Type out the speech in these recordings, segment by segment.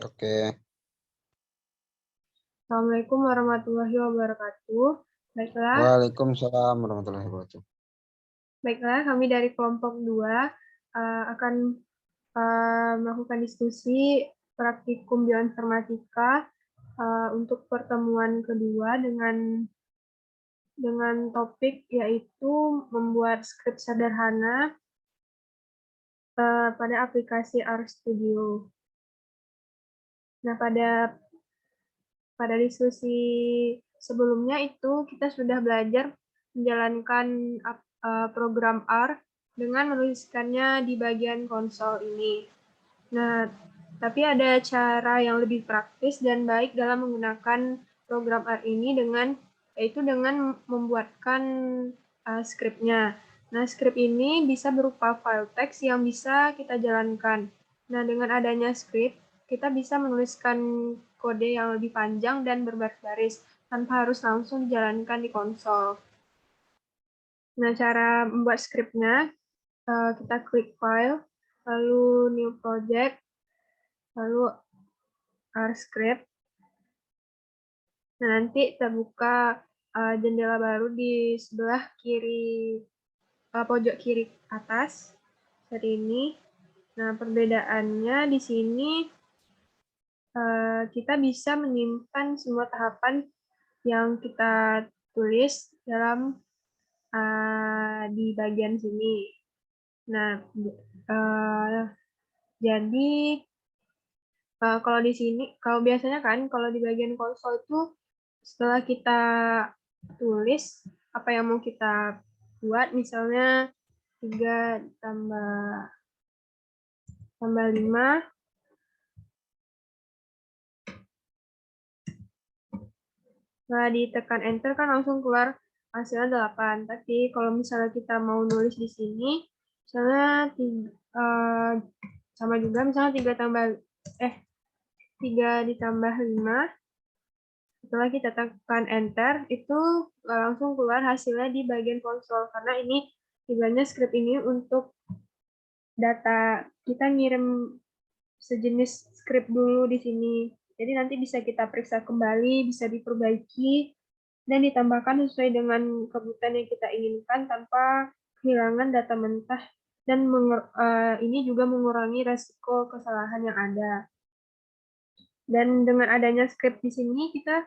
Oke. Assalamualaikum warahmatullahi wabarakatuh. Waalaikumsalam warahmatullahi wabarakatuh. Baiklah, kami dari kelompok 2 akan melakukan diskusi praktikum bioinformatika untuk pertemuan kedua dengan topik yaitu membuat skrip sederhana pada aplikasi RStudio. Nah, pada diskusi sebelumnya itu kita sudah belajar menjalankan program R dengan menuliskannya di bagian konsol ini. Nah, tapi ada cara yang lebih praktis dan baik dalam menggunakan program R ini yaitu dengan membuatkan skripnya. Nah, skrip ini bisa berupa file teks yang bisa kita jalankan. Nah, dengan adanya skrip, kita bisa menuliskan kode yang lebih panjang dan berbaris-baris tanpa harus langsung dijalankan di konsol. Nah, cara membuat skripnya, kita klik file, lalu new project, lalu R script. Nah, nanti terbuka jendela baru di sebelah kiri, pojok kiri atas, seperti ini. Nah, perbedaannya di sini kita bisa menyimpan semua tahapan yang kita tulis dalam di bagian sini. Nah, jadi kalau di sini, kalau biasanya kan, kalau di bagian konsol itu setelah kita tulis apa yang mau kita buat, misalnya 3 tambah 5, nah ditekan enter kan langsung keluar hasilnya 8. Tapi kalau misalnya kita mau nulis di sini, misalnya sama juga, misalnya 3 ditambah 5, setelah kita tekan enter, itu langsung keluar hasilnya di bagian konsol. Karena ini tujuannya skrip ini untuk data, kita ngirim sejenis skrip dulu di sini. Jadi nanti bisa kita periksa kembali, bisa diperbaiki, dan ditambahkan sesuai dengan kebutuhan yang kita inginkan tanpa kehilangan data mentah. Dan ini juga mengurangi resiko kesalahan yang ada. Dan dengan adanya script di sini, kita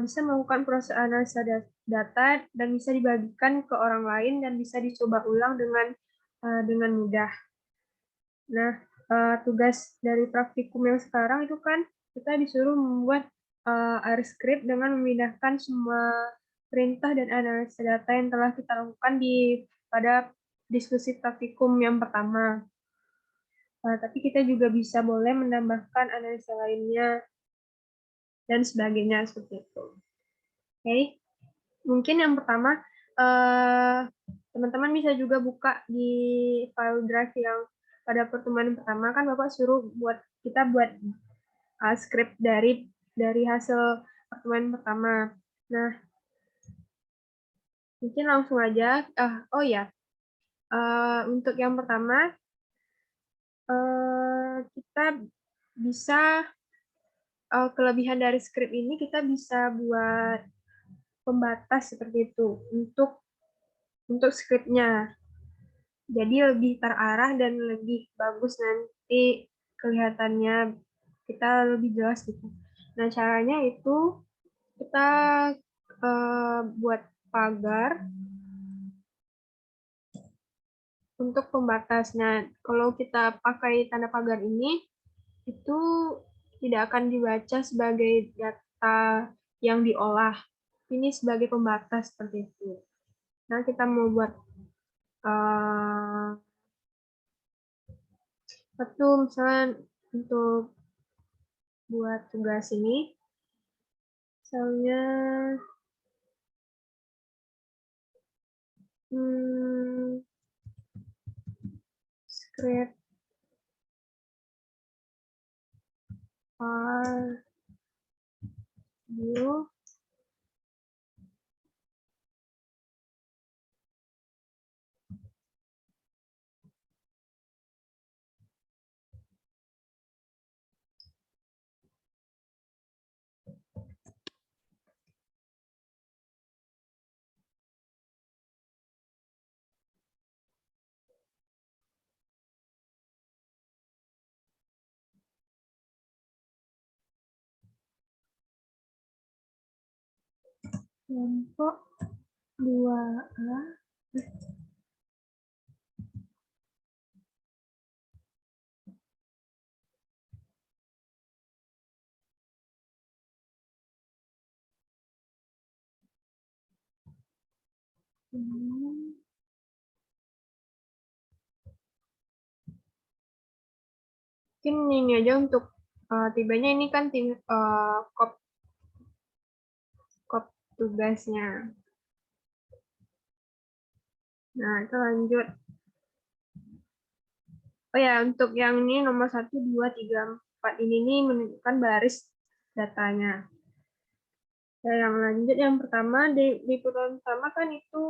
bisa melakukan proses analisa data dan bisa dibagikan ke orang lain dan bisa dicoba ulang dengan mudah. Nah, tugas dari praktikum yang sekarang itu kan kita disuruh membuat R script dengan memindahkan semua perintah dan analisa data yang telah kita lakukan pada diskusi praktikum yang pertama. Tapi kita juga bisa boleh menambahkan analisa lainnya dan sebagainya seperti itu. Oke, mungkin yang pertama teman-teman bisa juga buka di file drive yang pada pertemuan pertama kan Bapak suruh kita buat script dari hasil pertemuan pertama. Nah, mungkin langsung aja. Oh ya, untuk yang pertama kita bisa kelebihan dari script ini kita bisa buat pembatas seperti itu untuk scriptnya. Jadi lebih terarah dan lebih bagus nanti kelihatannya, kita lebih jelas gitu. Nah, caranya itu kita buat pagar untuk pembatasnya. Kalau kita pakai tanda pagar ini, itu tidak akan dibaca sebagai data yang diolah. Ini sebagai pembatas seperti itu. Nah, kita mau buat satu misalnya untuk buat tugas ini, misalnya script R view kelompok 2A. Mungkin ini aja untuk tibanya, ini kan tim kop tugasnya. Nah, itu lanjut. Oh ya, untuk yang ini nomor 1, 2, 3, 4 ini nih menunjukkan baris datanya. Ya, yang lanjut yang pertama, di putaran pertama kan itu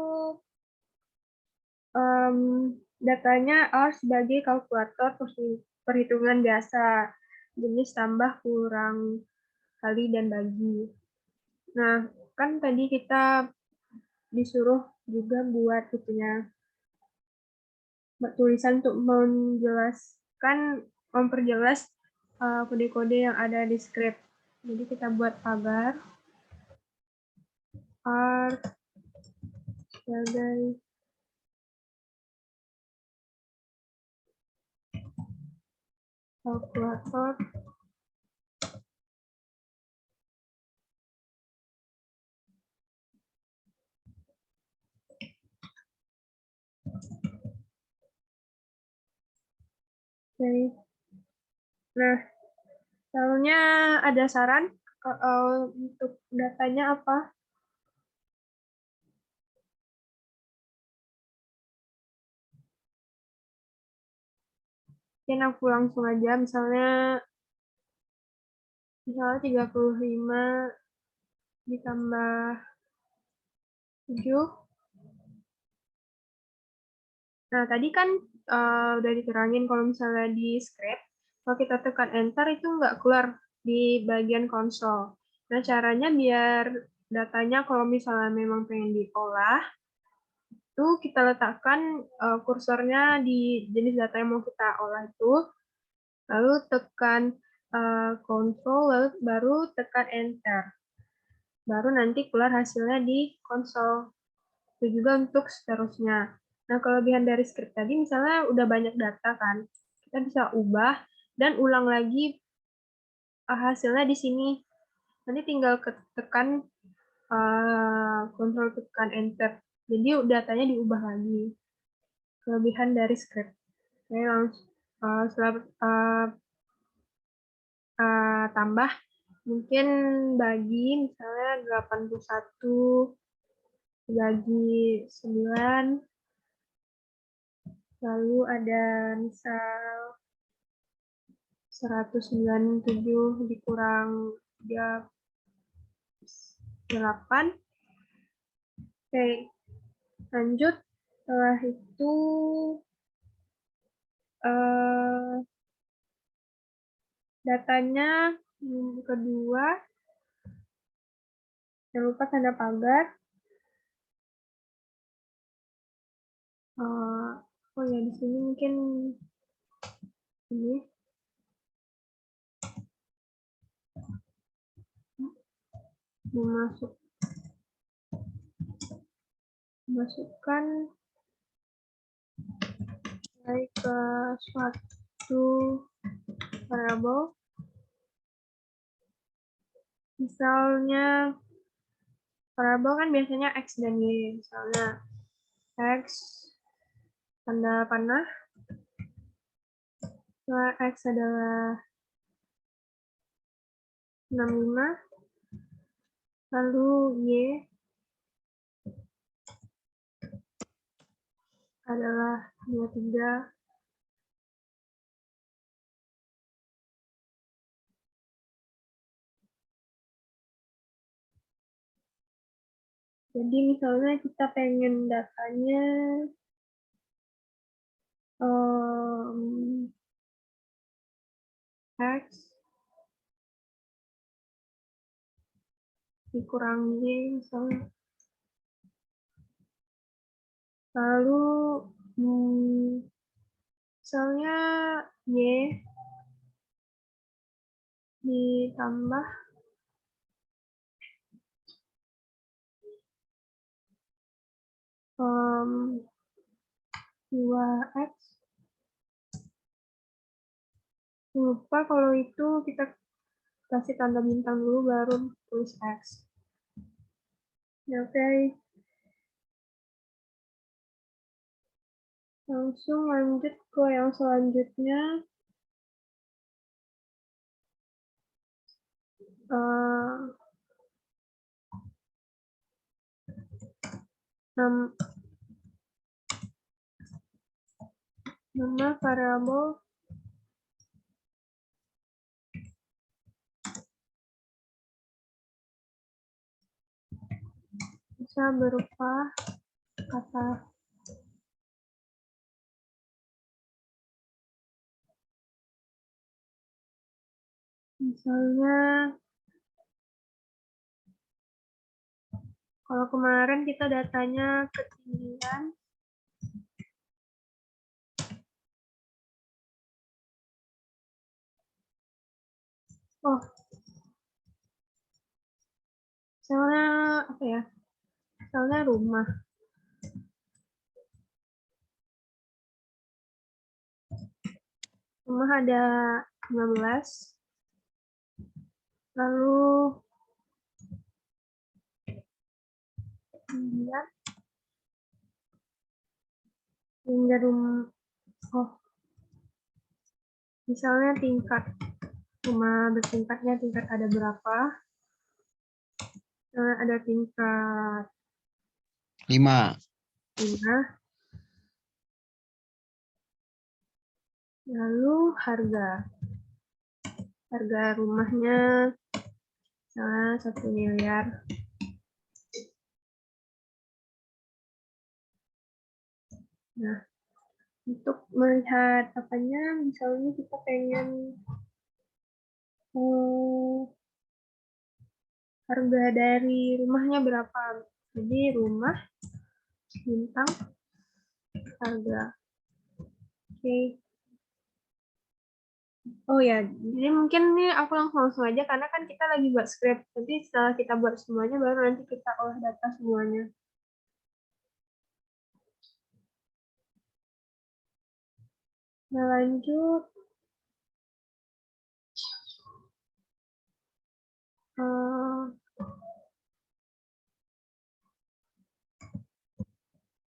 datanya R sebagai kalkulator perhitungan biasa, jenis tambah, kurang, kali, dan bagi. Nah, kan tadi kita disuruh juga buat itunya, tulisan untuk memperjelas kode-kode yang ada di script. Jadi kita buat pagar R sebagai kalkulator Oke. Nah, soalnya ada saran untuk datanya apa? Mungkin aku langsung aja, misalnya 35 ditambah 7. Nah, tadi kan udah diterangin kalau misalnya di script, kalau kita tekan enter itu nggak keluar di bagian konsol. Nah, caranya biar datanya kalau misalnya memang pengen diolah, itu kita letakkan kursornya di jenis data yang mau kita olah itu, lalu tekan Ctrl, lalu baru tekan enter. Baru nanti keluar hasilnya di konsol. Itu juga untuk seterusnya. Nah, kelebihan dari script tadi misalnya udah banyak data kan, kita bisa ubah dan ulang lagi hasilnya di sini. Nanti tinggal tekan Ctrl tekan enter. Jadi datanya diubah lagi. Kelebihan dari script. Saya langsung setelah tambah mungkin bagi misalnya 81 bagi 9, lalu ada misal 197 dikurang 8. Oke, lanjut. Setelah itu datanya kedua, jangan lupa tanda pagar. Oh ya, di sini mungkin ini memasukkan ke suatu variabel, misalnya variabel kan biasanya X dan Y, misalnya X tanda panah, X adalah 65, lalu Y adalah 23. Jadi misalnya kita pengen datanya X dikurangi Y misalnya. Lalu misalnya Y ditambah 2x. Lupa kalau itu kita kasih tanda bintang dulu baru tulis x. Oke. Langsung lanjut ke yang selanjutnya. Nama variabel bisa berupa kata misalnya kalau kemarin kita datanya ketinggian, misalnya apa ya? Misalnya rumah. Rumah ada 15. Lalu hingga rumah, misalnya tingkat rumah bertingkatnya, tingkat ada berapa? Ada tingkat 5. Lalu harga rumahnya misalnya 1 miliar. Nah, untuk melihat apanya, misalnya kita pengen harga dari rumahnya berapa. Jadi rumah bintang harga. Oke. Oh ya, jadi mungkin nih aku langsung aja karena kan kita lagi buat script. Nanti setelah kita buat semuanya baru nanti kita olah data semuanya. Nah, lanjut.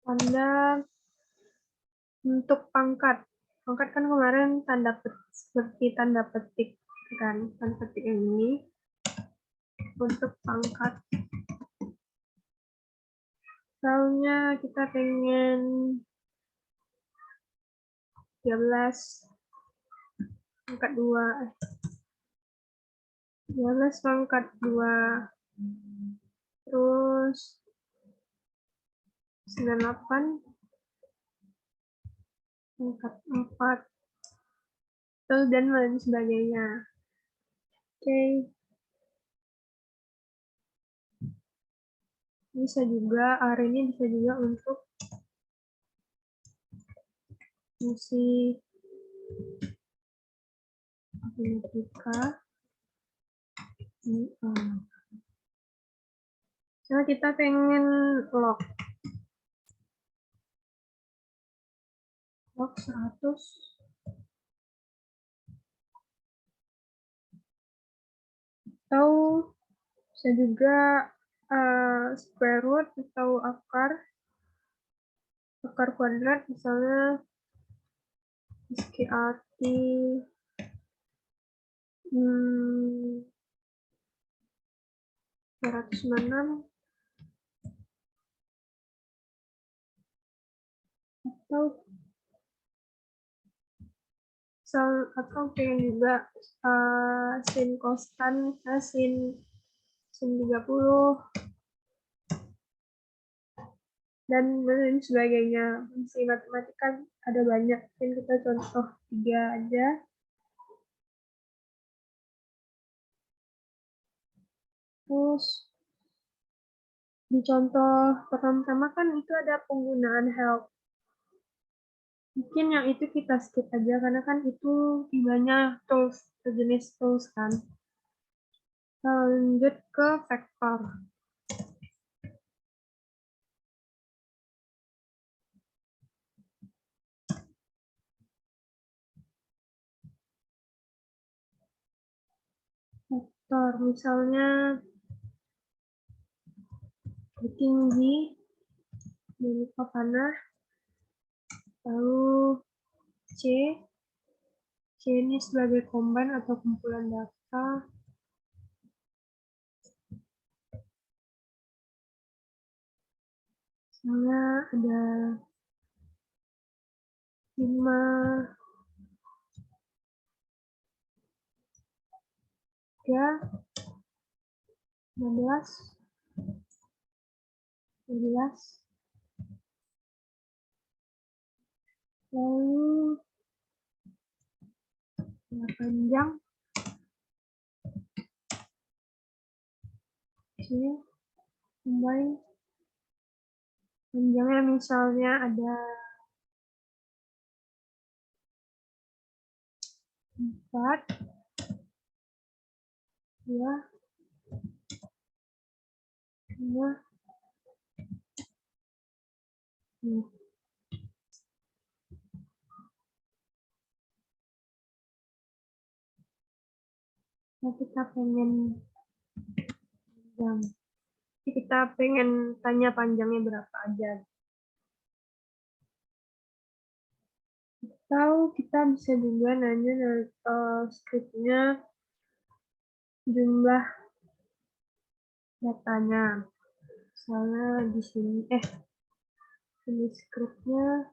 Tanda untuk pangkat. Pangkat kan kemarin seperti tanda petik kan, tanda petik yang ini. Untuk pangkat, misalnya kita pengen 13 pangkat 2, 13 pangkat 2, terus 98 pangkat 4, terus dan lain sebagainya. Oke. Bisa juga, area ini bisa juga untuk fungsi matematika. Misalnya kita pengen log 100 atau bisa juga square root atau akar kuadrat, misalnya SKRT 396 atau pengen juga sin konstan, sin 30 dan lain sebagainya. Fungsi matematika ada banyak, mungkin kita contoh 3 aja. Terus di contoh pertama kan itu ada penggunaan help. Mungkin yang itu kita skip aja karena kan itu tibanya tools, sejenis tools kan. Lanjut ke vektor. Vektor, misalnya tinggi, lupa panah, lalu C ini sebagai combine atau kumpulan data. Misalnya ada 5, 3, 15, 12, lalu panjang, sini combine, panjangnya misalnya ada 4, 2, 5, Nah, kita pengen panjang. Kita pengen tanya panjangnya berapa aja. Atau kita bisa juga nanya skripnya jumlah datanya. Misalnya di sini, ini skripnya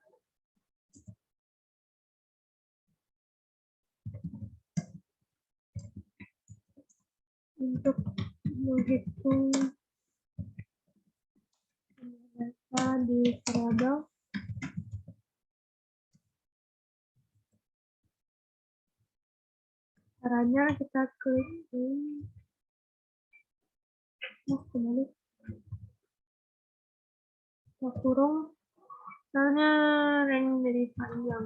untuk menghitung data di variabel. Caranya kita klik ini, kembali, kita kurung, misalnya range dari panjang.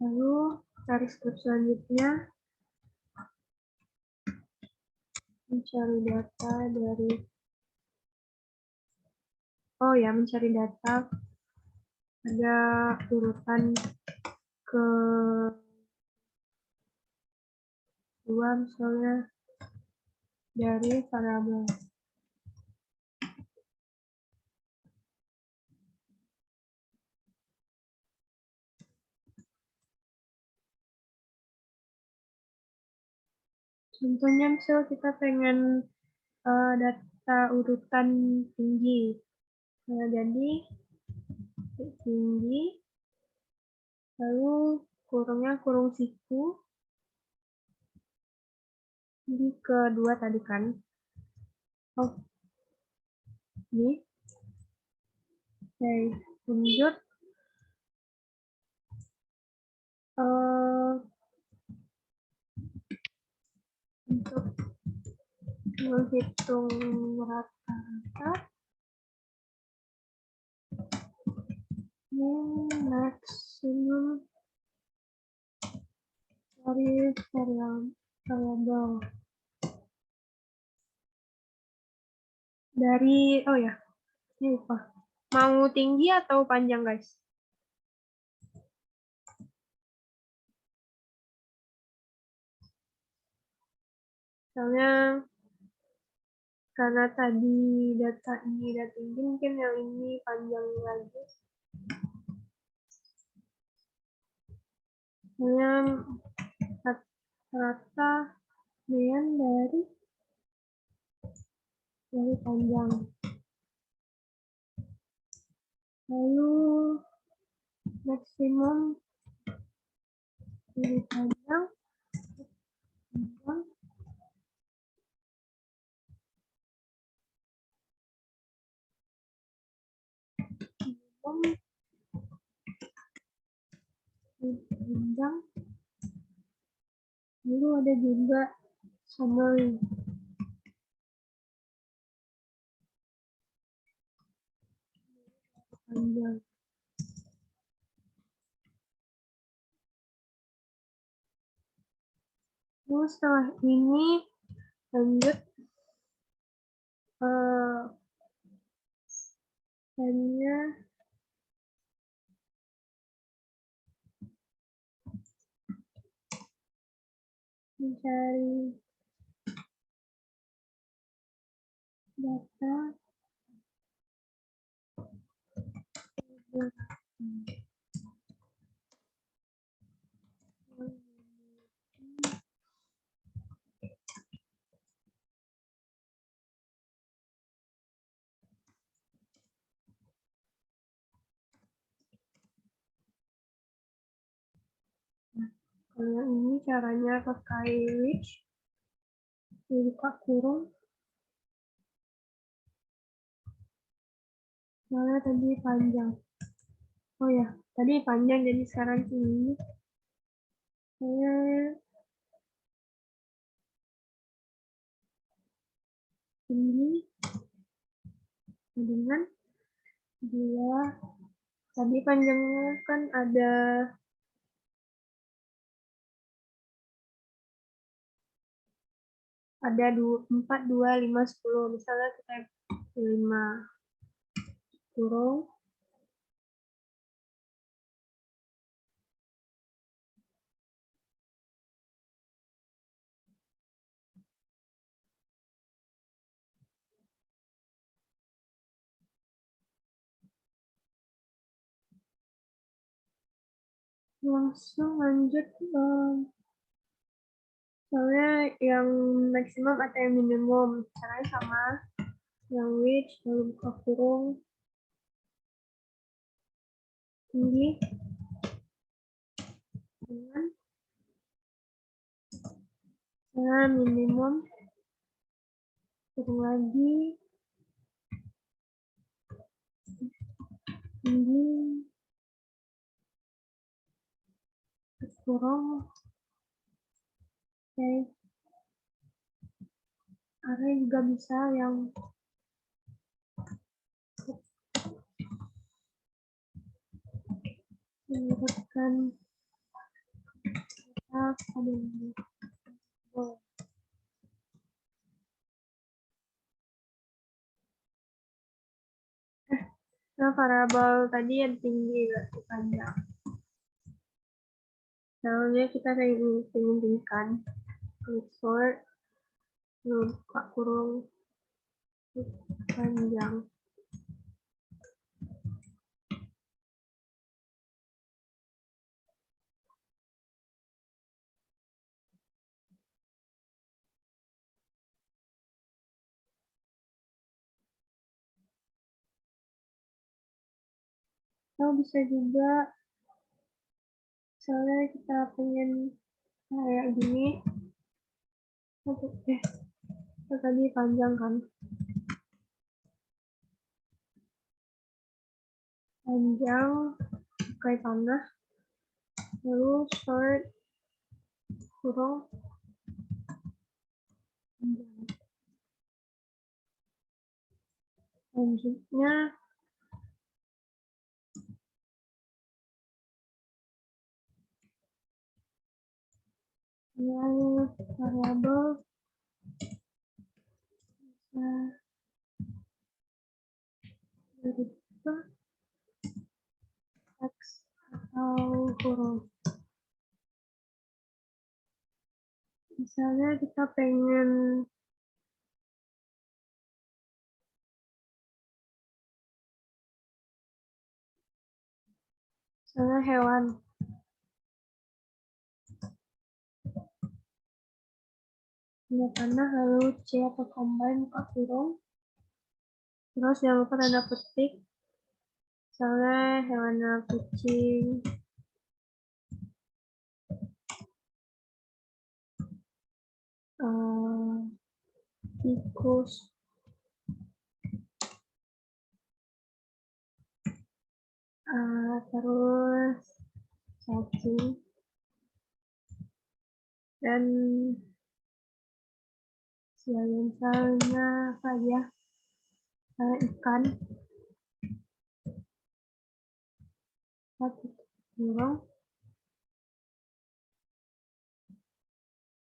Lalu cari skrip selanjutnya, mencari data dari, mencari data, ada urutan ke 2 misalnya dari variabel. Contohnya misal kita pengen data urutan tinggi. Nah, jadi tinggi, lalu kurungnya kurung siku, di kedua tadi kan. Ini. Oke, lanjut. Untuk menghitung rata-rata, maksimum dari variabel dari ini lupa, mau tinggi atau panjang guys? Misalnya karena tadi data ini udah tinggi, mungkin yang ini panjang lagi. Misalnya rata dari panjang. Lalu maksimum dari panjang, panjang, lalu ada juga summary. Panjang. Lalu setelah ini lanjut hanya mencari data kalau yang ini caranya pakai which, buka kurung. Soalnya tadi panjang. Oh ya, tadi panjang jadi sekarang ini. Saya ini dengan dua. Tadi panjangnya kan ada 4, 2, 5, 10. Misalnya kita 5 kurung langsung lanjut. Soalnya yang maksimum atau yang minimum caranya sama, yang which lalu buka kurung tinggi dengan minimum kurung lagi tinggi kurung. Oke, array juga bisa yang menyebutkan pada nah, variabel tadi yang tinggi berarti panjang. Soalnya kita ingin tinggikan sort buka kurung panjang. Atau bisa juga misalnya kita pengen kayak gini. Tadi panjang kan, panjang pakai panah lalu sort kurung panjang. Selanjutnya yang variabel bisa teks atau huruf. Misalnya kita pengen misalnya hewan. Punya panah lalu C atau combine buka kurung. Terus jangan lupa tanda petik. Misalnya hewan kucing, tikus, terus cacing, dan misalnya apa ya, ikan, burung.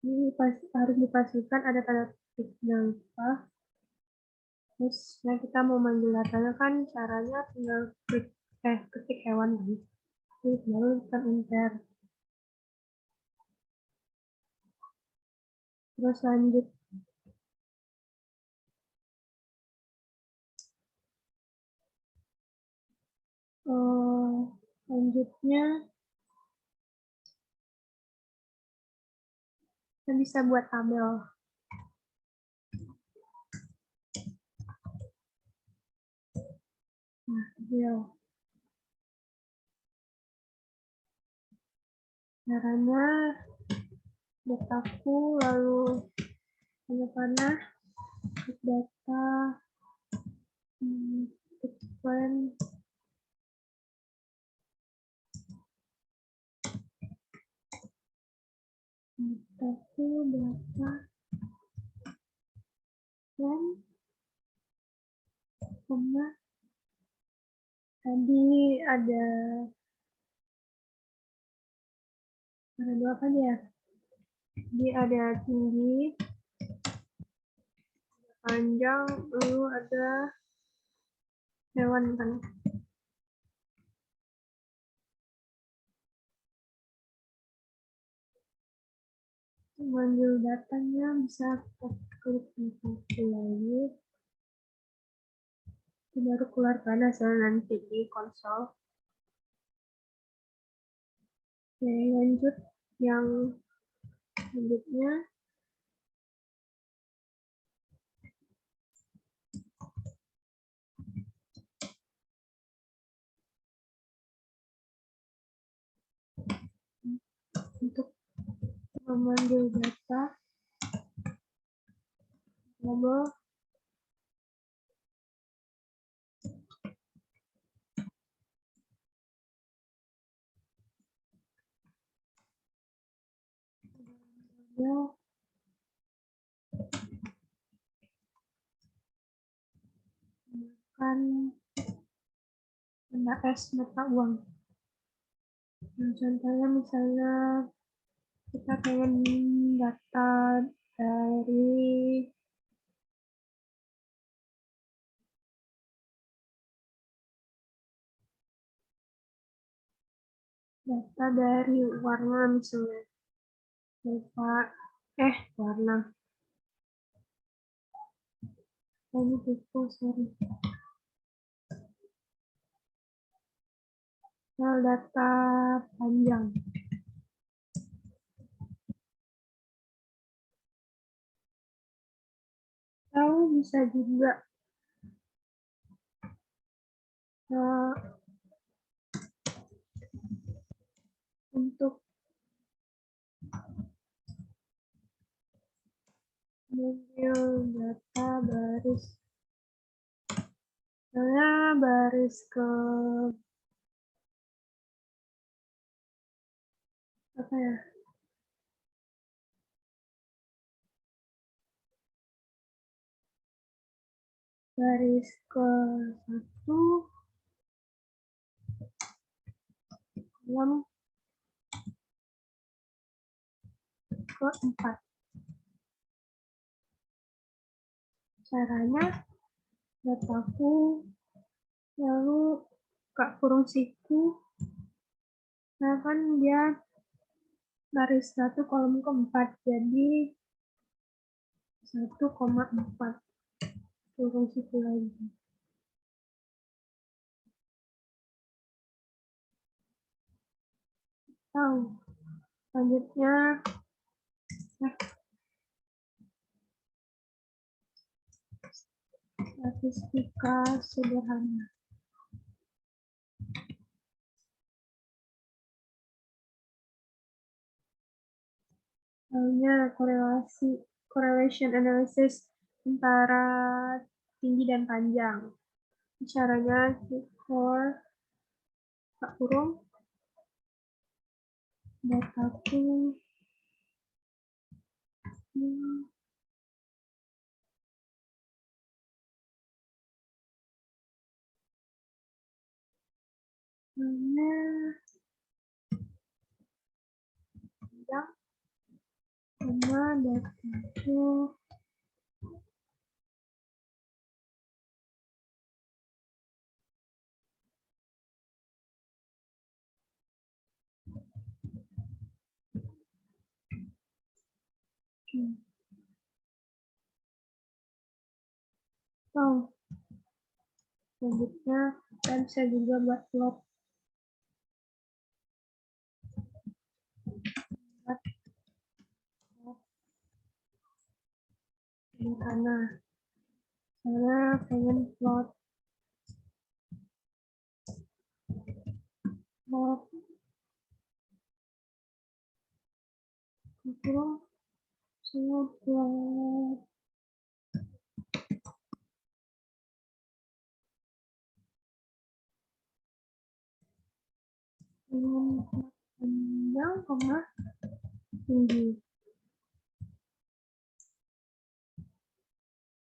Ini harus dipastikan ada tanda petik, jangan lupa. Terus nah kita mau manggil datanya kan caranya tinggal ketik hewan kan. Terus baru kita enter. Terus lanjut. Lanjutnya kita bisa buat tabel. Nah, tabel. Caranya dataku lalu tanda panah data sequence dataku data dan koma tadi ada dua apa ya? Jadi ada tinggi, panjang, lalu ada hewan kan. Manggil datanya bisa klik lagi. Itu baru keluar kan hasil nanti di konsol. Oke, lanjut yang selanjutnya. Untuk memanggil data label menggunakan tanda S mata uang. Nah, contohnya misalnya kita pengen data dari warna misalnya warna ini tipe sorry data panjang atau bisa juga untuk mengambil data baris baris ke apa ya baris ke 1 kolom ke 4. Caranya dataku lalu kurung siku, nah kan dia baris 1 kolom ke-4 jadi 1,4 kurung siku lagi. Selanjutnya statistika sederhana. Lalunya correlation analysis antara tinggi dan panjang. Caranya for kurung dataku panjang sama dataku Oh, selanjutnya kita bisa juga buat plot di sana. Saya pengen plot itu sudah panjang, tinggi.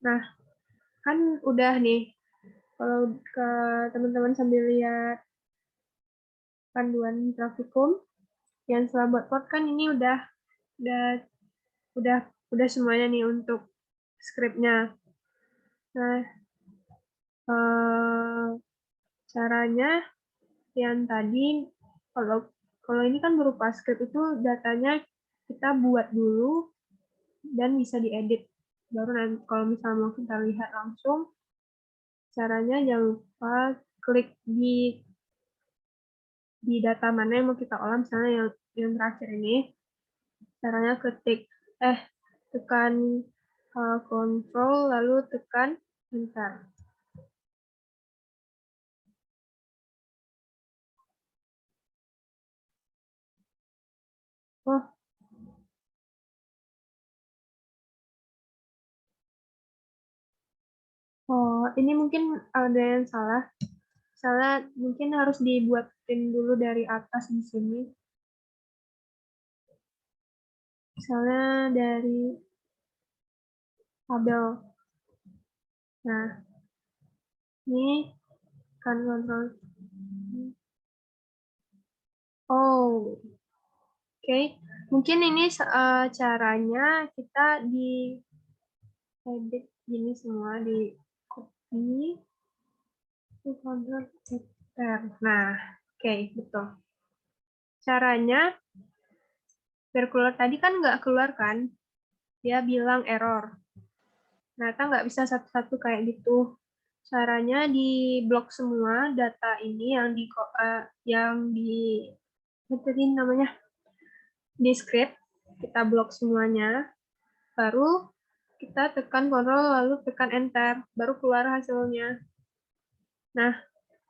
Nah, kan udah nih. Kalau ke teman-teman sambil lihat panduan grafikum, yang setelah buat plot kan ini udah udah udah semuanya nih untuk skripnya. Nah, caranya yang tadi, kalau kalau ini kan berupa skrip itu datanya kita buat dulu dan bisa diedit. Baru nanti kalau misalnya mau kita lihat langsung, caranya jangan lupa klik di data mana yang mau kita olah, misalnya yang terakhir ini. Caranya tekan Control lalu tekan Enter. Ini mungkin ada yang salah. Salah mungkin harus dibuatin dulu dari atas di sini. Misalnya dari tabel. Nah, ini kan kontrol. Oh, oke. Mungkin ini caranya kita di edit gini semua, di copy, kontrol enter. Nah, oke, betul. Caranya, biar keluar tadi kan nggak keluar kan? Dia bilang error. Ternyata nggak bisa satu-satu kayak gitu. Caranya di blok semua data ini yang di apa tadi namanya, di script, kita blok semuanya, baru kita tekan kontrol lalu tekan enter, baru keluar hasilnya. Nah,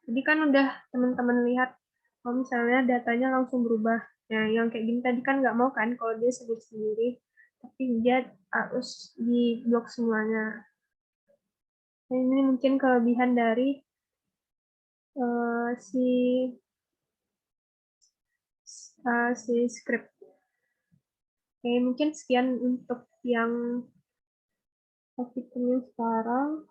jadi kan udah teman-teman lihat kalau misalnya datanya langsung berubah. Nah, yang kayak gini tadi kan nggak mau kan kalau dia sebut sendiri, tapi dia harus di blok semuanya. Nah, ini mungkin kelebihan dari si script. Oke, mungkin sekian untuk yang topiknya sekarang.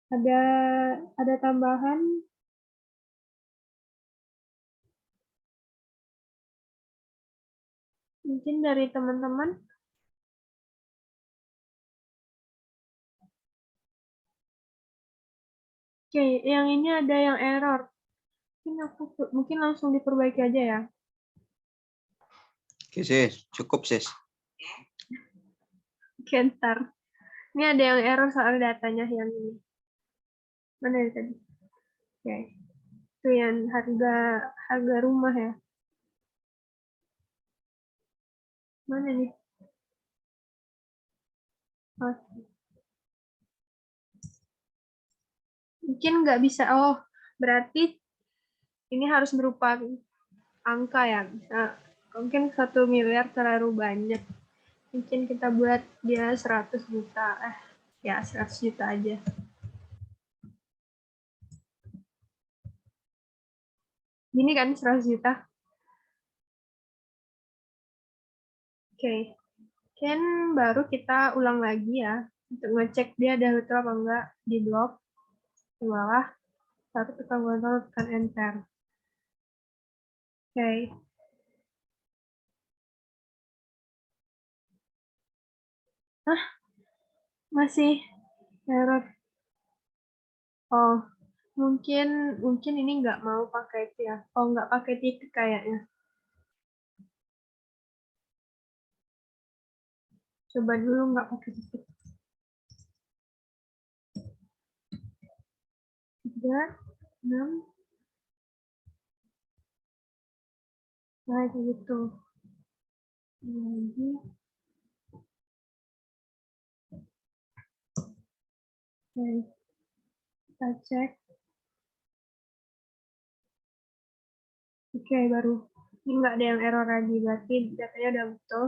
Ada tambahan? Mungkin dari teman-teman? Oke, yang ini ada yang error. Mungkin langsung diperbaiki aja ya. Oke, sis. Cukup, sis. Oke, ntar. Ini ada yang error soal datanya yang ini. Mana ya tadi? Oke. Itu yang harga rumah ya. Mana nih? Oke. Mungkin nggak bisa. Oh, berarti ini harus berupa angka ya. Mungkin 1 miliar terlalu banyak. Mungkin kita buat dia 100 juta. Ya 100 juta aja. Gini kan 100 juta. Oke. Kan baru kita ulang lagi ya. Untuk ngecek dia ada betul apa enggak di blok ke bawah. Satu tekan kontrol, tekan enter. Oke. Masih error. Oh, mungkin ini nggak mau pakai itu ya. Oh, nggak pakai titik kayaknya. Coba dulu nggak pakai titik. 3, 6, nah kayak gitu. Lagi. Oke, kita cek. Oke, baru. Ini nggak ada yang error lagi, berarti datanya udah betul.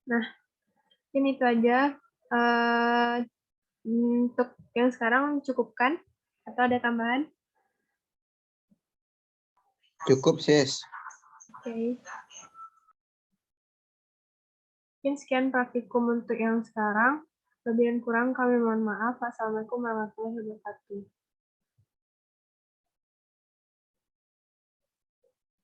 Nah, ini itu aja. Untuk yang sekarang cukupkan? Atau ada tambahan? Cukup, sis. Oke. Mungkin sekian praktikum untuk yang sekarang. Lebih dan kurang kami mohon maaf. Assalamualaikum warahmatullahi wabarakatuh.